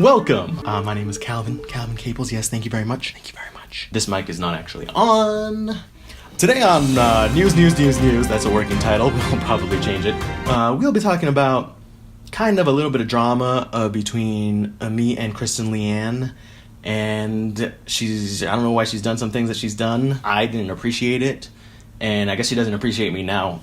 Welcome! My name is Calvin Caples. Yes, thank you very much. Thank you very much. This mic is not actually on. Today on News, that's a working title. We'll probably change it. We'll be talking about kind of a little bit of drama between me and Kristen Leanne. And I don't know why she's done some things that she's done. I didn't appreciate it. And I guess she doesn't appreciate me now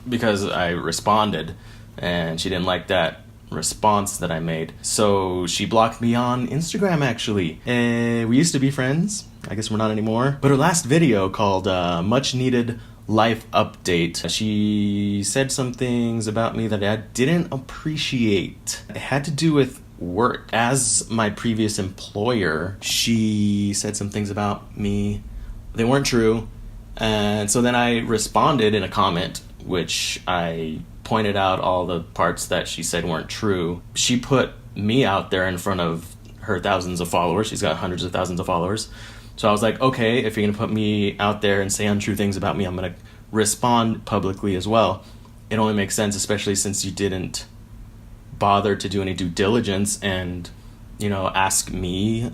because I responded and she didn't like that response that I made. So she blocked me on Instagram, actually. And we used to be friends. I guess we're not anymore. But her last video called Much Needed Life Update, she said some things about me that I didn't appreciate. It had to do with work. As my previous employer, she said some things about me. They weren't true. And so then I responded in a comment, which I pointed out all the parts that she said weren't true. She put me out there in front of her thousands of followers. She's got hundreds of thousands of followers. So I was like, okay, if you're gonna put me out there and say untrue things about me, I'm gonna respond publicly as well. It only makes sense, especially since you didn't bother to do any due diligence and, ask me,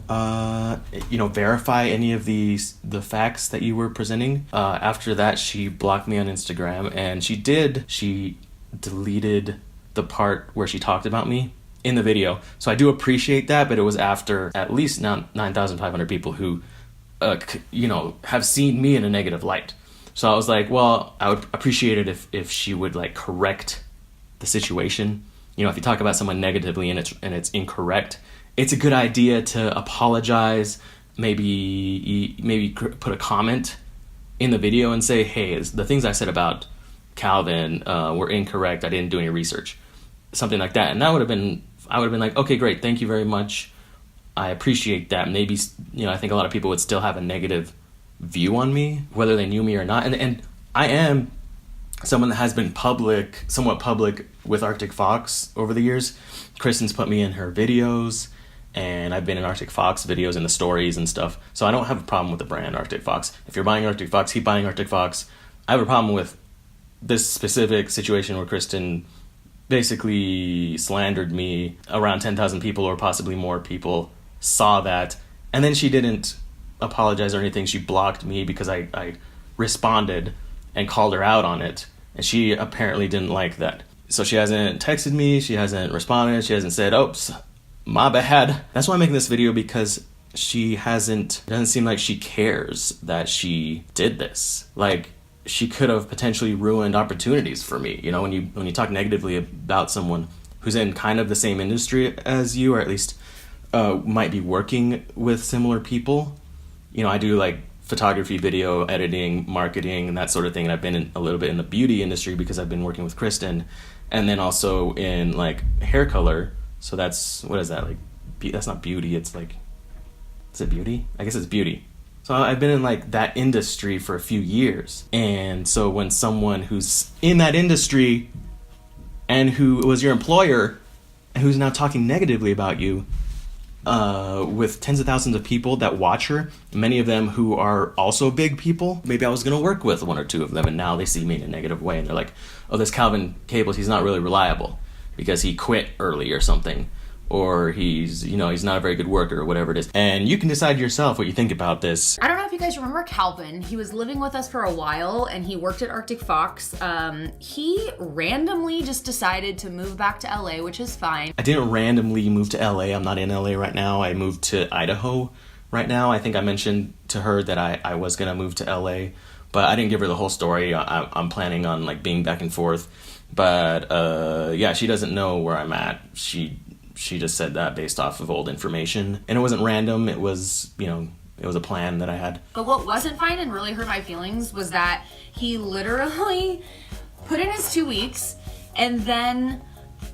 verify any of the facts that you were presenting. After that, she blocked me on Instagram, and she deleted the part where she talked about me in the video. So I do appreciate that, but it was after at least 9,500 people who, have seen me in a negative light. So I was like, well, I would appreciate it if she would correct the situation. If you talk about someone negatively and it's incorrect, it's a good idea to apologize, maybe put a comment in the video and say, hey, the things I said about Calvin were incorrect. I didn't do any research, something like that. And I would have been like, okay, great, thank you very much. I appreciate that. Maybe, I think a lot of people would still have a negative view on me, whether they knew me or not. And I am someone that has been somewhat public with Arctic Fox over the years. Kristen's put me in her videos, and I've been in Arctic Fox videos in the stories and stuff. So I don't have a problem with the brand Arctic Fox. If you're buying Arctic Fox, keep buying Arctic Fox. I have a problem with this specific situation where Kristen basically slandered me. Around 10,000 people or possibly more people saw that, and then she didn't apologize or anything. She blocked me because I responded and called her out on it, and she apparently didn't like that. So she hasn't texted me, she hasn't responded, she hasn't said, oops, my bad. That's why I'm making this video, because it doesn't seem like she cares that she did this. She could have potentially ruined opportunities for me. When you talk negatively about someone who's in kind of the same industry as you, or at least might be working with similar people. I do photography, video editing, marketing, and that sort of thing. And I've been a little bit in the beauty industry because I've been working with Kristen, and then also in hair color. So that's, what is that? That's not beauty. It's is it beauty? I guess it's beauty. So I've been in that industry for a few years. And so when someone who's in that industry and who was your employer and who's now talking negatively about you, with tens of thousands of people that watch her, many of them who are also big people, maybe I was going to work with one or two of them, and now they see me in a negative way, and they're like, oh, this Calvin Caples, he's not really reliable because he quit early or something, or he's not a very good worker, or whatever it is. And you can decide yourself what you think about this. I don't know if you guys remember Calvin. He was living with us for a while, and he worked at Arctic Fox. He randomly just decided to move back to LA, which is fine. I didn't randomly move to LA. I'm not in LA right now. I moved to Idaho right now. I think I mentioned to her that I was gonna move to LA, but I didn't give her the whole story. I'm planning on being back and forth, but yeah, she doesn't know where I'm at. She just said that based off of old information, and it wasn't random. It was, it was a plan that I had. But what wasn't fine and really hurt my feelings was that he literally put in his 2 weeks, and then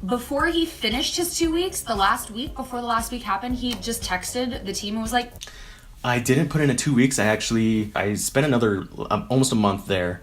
before he finished his 2 weeks, the last week before the last week happened, he just texted the team and was like, I didn't put in a 2 weeks. I spent another almost a month there.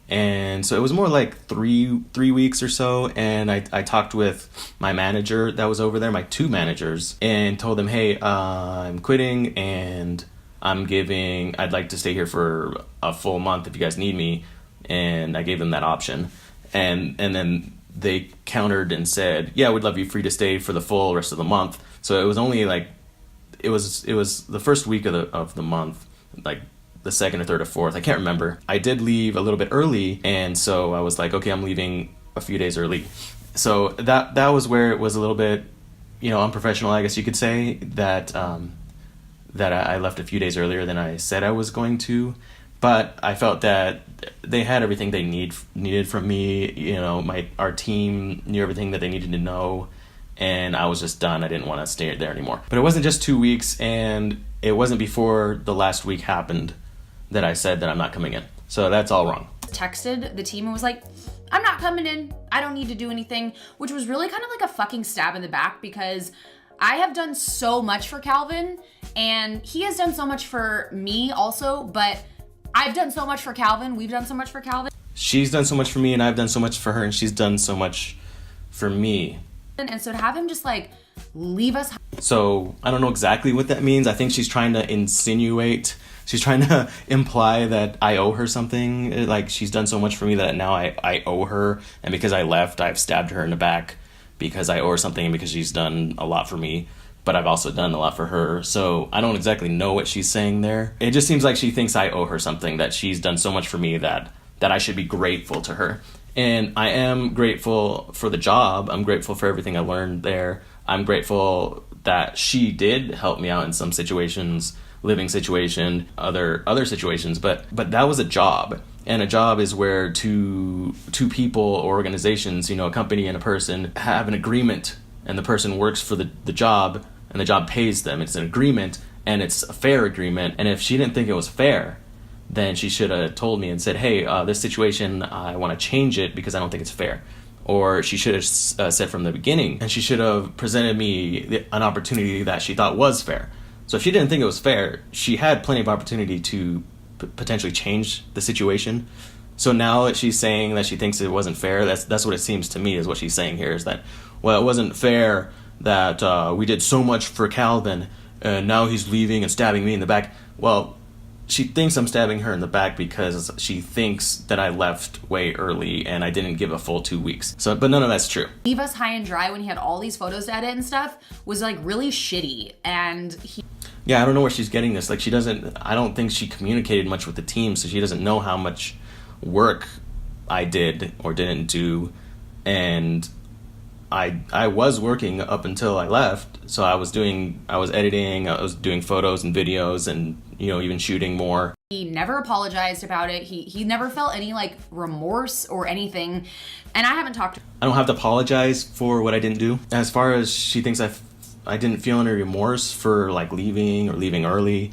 And so it was more like three weeks or so. And I talked with my manager that was over there, my two managers, and told them, hey, I'm quitting and I'd like to stay here for a full month if you guys need me. And I gave them that option. And then they countered and said, yeah, we'd love you free to stay for the full rest of the month. So it was only like, it was the first week of the month, like the second or third or fourth, I can't remember. I did leave a little bit early, and so I was like, okay, I'm leaving a few days early. So that was where it was a little bit, unprofessional, I guess you could say, that I left a few days earlier than I said I was going to. But I felt that they had everything they needed from me. Our team knew everything that they needed to know, and I was just done. I didn't want to stay there anymore. But it wasn't just 2 weeks, and it wasn't before the last week happened that I said that I'm not coming in. So that's all wrong. Texted the team and was like, I'm not coming in. I don't need to do anything, which was really kind of like a fucking stab in the back, because I have done so much for Calvin, and he has done so much for me also, but I've done so much for Calvin. We've done so much for Calvin. She's done so much for me, and I've done so much for her, and she's done so much for me. And so to have him just like leave us. So I don't know exactly what that means. I think she's trying to insinuate, she's trying to imply that I owe her something. Like, she's done so much for me that now I owe her. And because I left, I've stabbed her in the back because I owe her something, and because she's done a lot for me. But I've also done a lot for her. So I don't exactly know what she's saying there. It just seems like she thinks I owe her something, that she's done so much for me that I should be grateful to her. And I am grateful for the job. I'm grateful for everything I learned there. I'm grateful that she did help me out in some situations, living situation, other situations. But that was a job. And a job is where two people or organizations, a company and a person, have an agreement, and the person works for the job, and the job pays them. It's an agreement, and it's a fair agreement. And if she didn't think it was fair, then she should have told me and said, hey, this situation, I want to change it because I don't think it's fair. Or she should have said from the beginning, and she should have presented me an opportunity that she thought was fair. So if she didn't think it was fair, she had plenty of opportunity to potentially change the situation. So now that she's saying that she thinks it wasn't fair, that's what it seems to me is what she's saying here, is that, well, it wasn't fair that we did so much for Calvin, and now he's leaving and stabbing me in the back. Well, she thinks I'm stabbing her in the back because she thinks that I left way early and I didn't give a full 2 weeks. So, but none of that's true. Leave us high and dry when he had all these photos to edit and stuff was like really shitty. And yeah, I don't know where she's getting this. Like, I don't think she communicated much with the team, so she doesn't know how much work I did or didn't do. And I was working up until I left. So I was editing, I was doing photos and videos, and even shooting more. He never apologized about it. He never felt any like remorse or anything. And I haven't talked to I don't have to apologize for what I didn't do. As far as she thinks I didn't feel any remorse for like leaving or leaving early,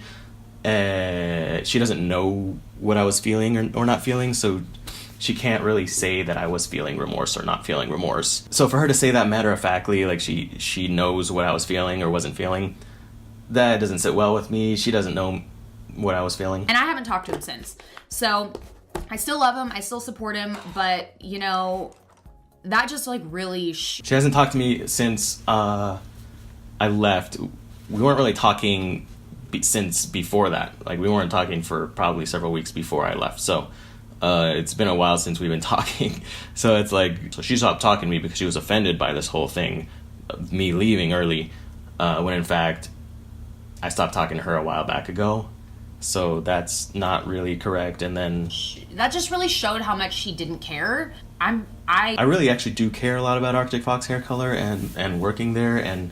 she doesn't know what I was feeling or not feeling, so she can't really say that I was feeling remorse or not feeling remorse. So for her to say that matter-of-factly, like she knows what I was feeling or wasn't feeling, that doesn't sit well with me. She doesn't know what I was feeling. And I haven't talked to him since. So I still love him. I still support him. But, that just like really... She hasn't talked to me since I left. We weren't really talking since before that. Like, we weren't talking for probably several weeks before I left. So it's been a while since we've been talking. So it's like, so she stopped talking to me because she was offended by this whole thing of me leaving early, when in fact I stopped talking to her a while back ago. So that's not really correct. And then that just really showed how much she didn't care. I really actually do care a lot about Arctic Fox hair color and working there. And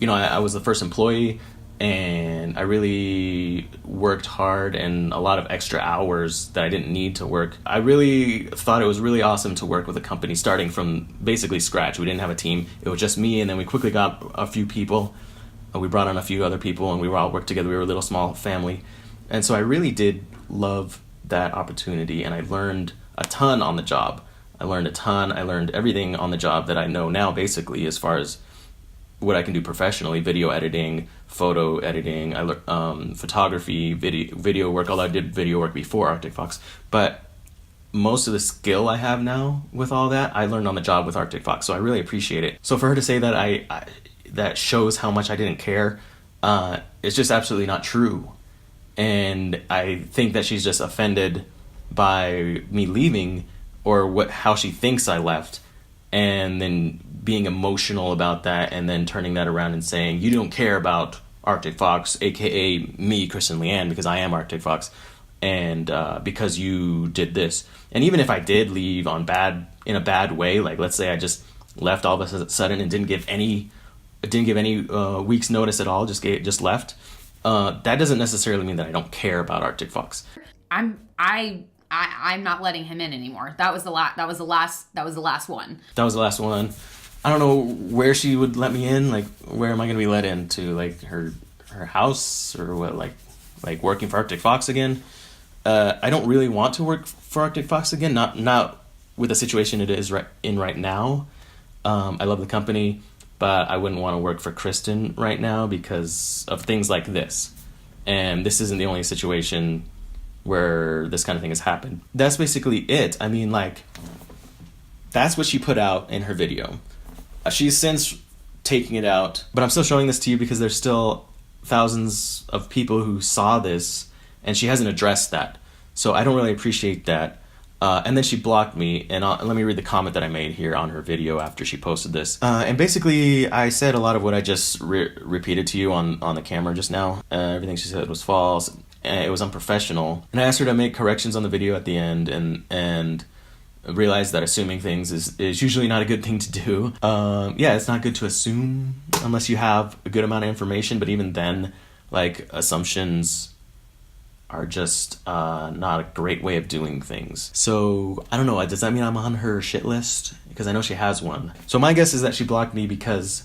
I was the first employee, and I really worked hard and a lot of extra hours that I didn't need to work. I really thought it was really awesome to work with a company starting from basically scratch. We didn't have a team. It was just me, and then we quickly got a few people. We brought on a few other people, and we all worked together. We were a little small family. And so I really did love that opportunity, and I learned a ton on the job. I learned a ton. I learned everything on the job that I know now, basically, as far as what I can do professionally: video editing, photo editing, photography, video work, although I did video work before Arctic Fox. But most of the skill I have now with all that, I learned on the job with Arctic Fox, so I really appreciate it. So for her to say that that shows how much I didn't care, it's just absolutely not true. And I think that she's just offended by me leaving, or how she thinks I left. and then being emotional about that, and then turning that around and saying, you don't care about Arctic Fox, aka me, Kristen Leanne, because I am Arctic Fox, and because you did this. And even if I did leave in a bad way, like let's say I just left all of a sudden and didn't give any weeks notice at all, just left, that doesn't necessarily mean that I don't care about Arctic Fox. I'm not letting him in anymore. That was the last one. That was the last one. I don't know where she would let me in. Like, where am I going to be let in? To like her house, or what? Like working for Arctic Fox again? I don't really want to work for Arctic Fox again. Not with the situation it is right now. I love the company, but I wouldn't want to work for Kristen right now because of things like this. And this isn't the only situation where this kind of thing has happened. That's basically it. I mean, like, that's what she put out in her video. She's since taking it out, but I'm still showing this to you because there's still thousands of people who saw this, and she hasn't addressed that. So I don't really appreciate that. And then she blocked me, and let me read the comment that I made here on her video after she posted this. And basically, I said a lot of what I just repeated to you on the camera just now. Everything she said was false. It was unprofessional. And I asked her to make corrections on the video at the end, and realized that assuming things is usually not a good thing to do. Yeah, it's not good to assume unless you have a good amount of information, but even then, like, assumptions are just not a great way of doing things. So, I don't know, does that mean I'm on her shit list? Because I know she has one. So my guess is that she blocked me because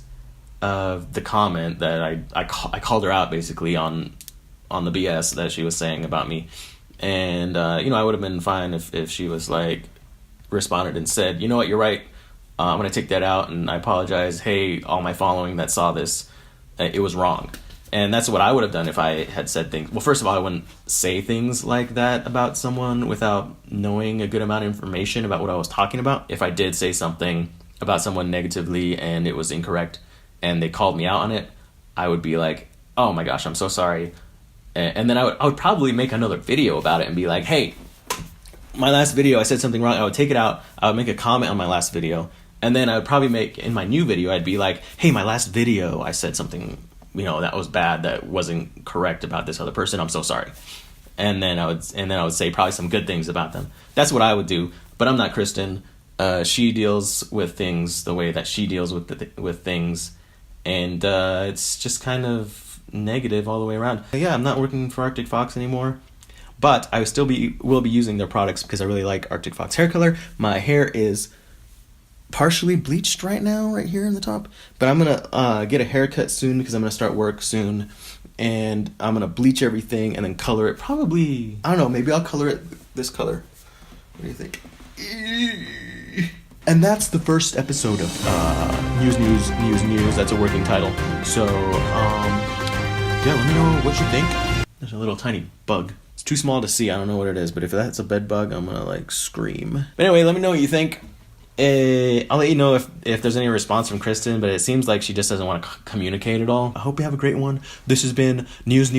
of the comment that I called her out, basically, on the BS that she was saying about me. And, I would have been fine if she was, like, responded and said, you know what, you're right, I'm going to take that out, and I apologize. Hey, all my following that saw this, it was wrong. And that's what I would have done if I had said things. Well, first of all, I wouldn't say things like that about someone without knowing a good amount of information about what I was talking about. If I did say something about someone negatively and it was incorrect and they called me out on it, I would be like, oh my gosh, I'm so sorry. And then I would probably make another video about it and be like, hey, my last video, I said something wrong. I would take it out. I would make a comment on my last video. And then I would probably make, in my new video, I'd be like, hey, my last video, I said something, that was bad, that wasn't correct about this other person. I'm so sorry. And then I would say probably some good things about them. That's what I would do. But I'm not Kristen. She deals with things the way that she deals with things. And it's just kind of negative all the way around. Yeah, I'm not working for Arctic Fox anymore. But I will be using their products because I really like Arctic Fox hair color. My hair is partially bleached right now, right here in the top. But I'm going to get a haircut soon because I'm going to start work soon. And I'm going to bleach everything and then color it. Probably, I don't know, maybe I'll color it this color. What do you think? And that's the first episode of News. That's a working title. So, yeah, let me know what you think. There's a little tiny bug. It's too small to see. I don't know what it is, but if that's a bed bug, I'm gonna scream. But anyway, let me know what you think. I'll let you know if there's any response from Kristen, but it seems like she just doesn't want to communicate at all. I hope you have a great one. This has been News.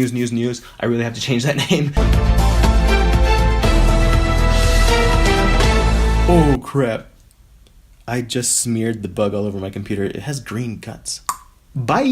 I really have to change that name. Oh crap. I just smeared the bug all over my computer. It has green guts. Bye!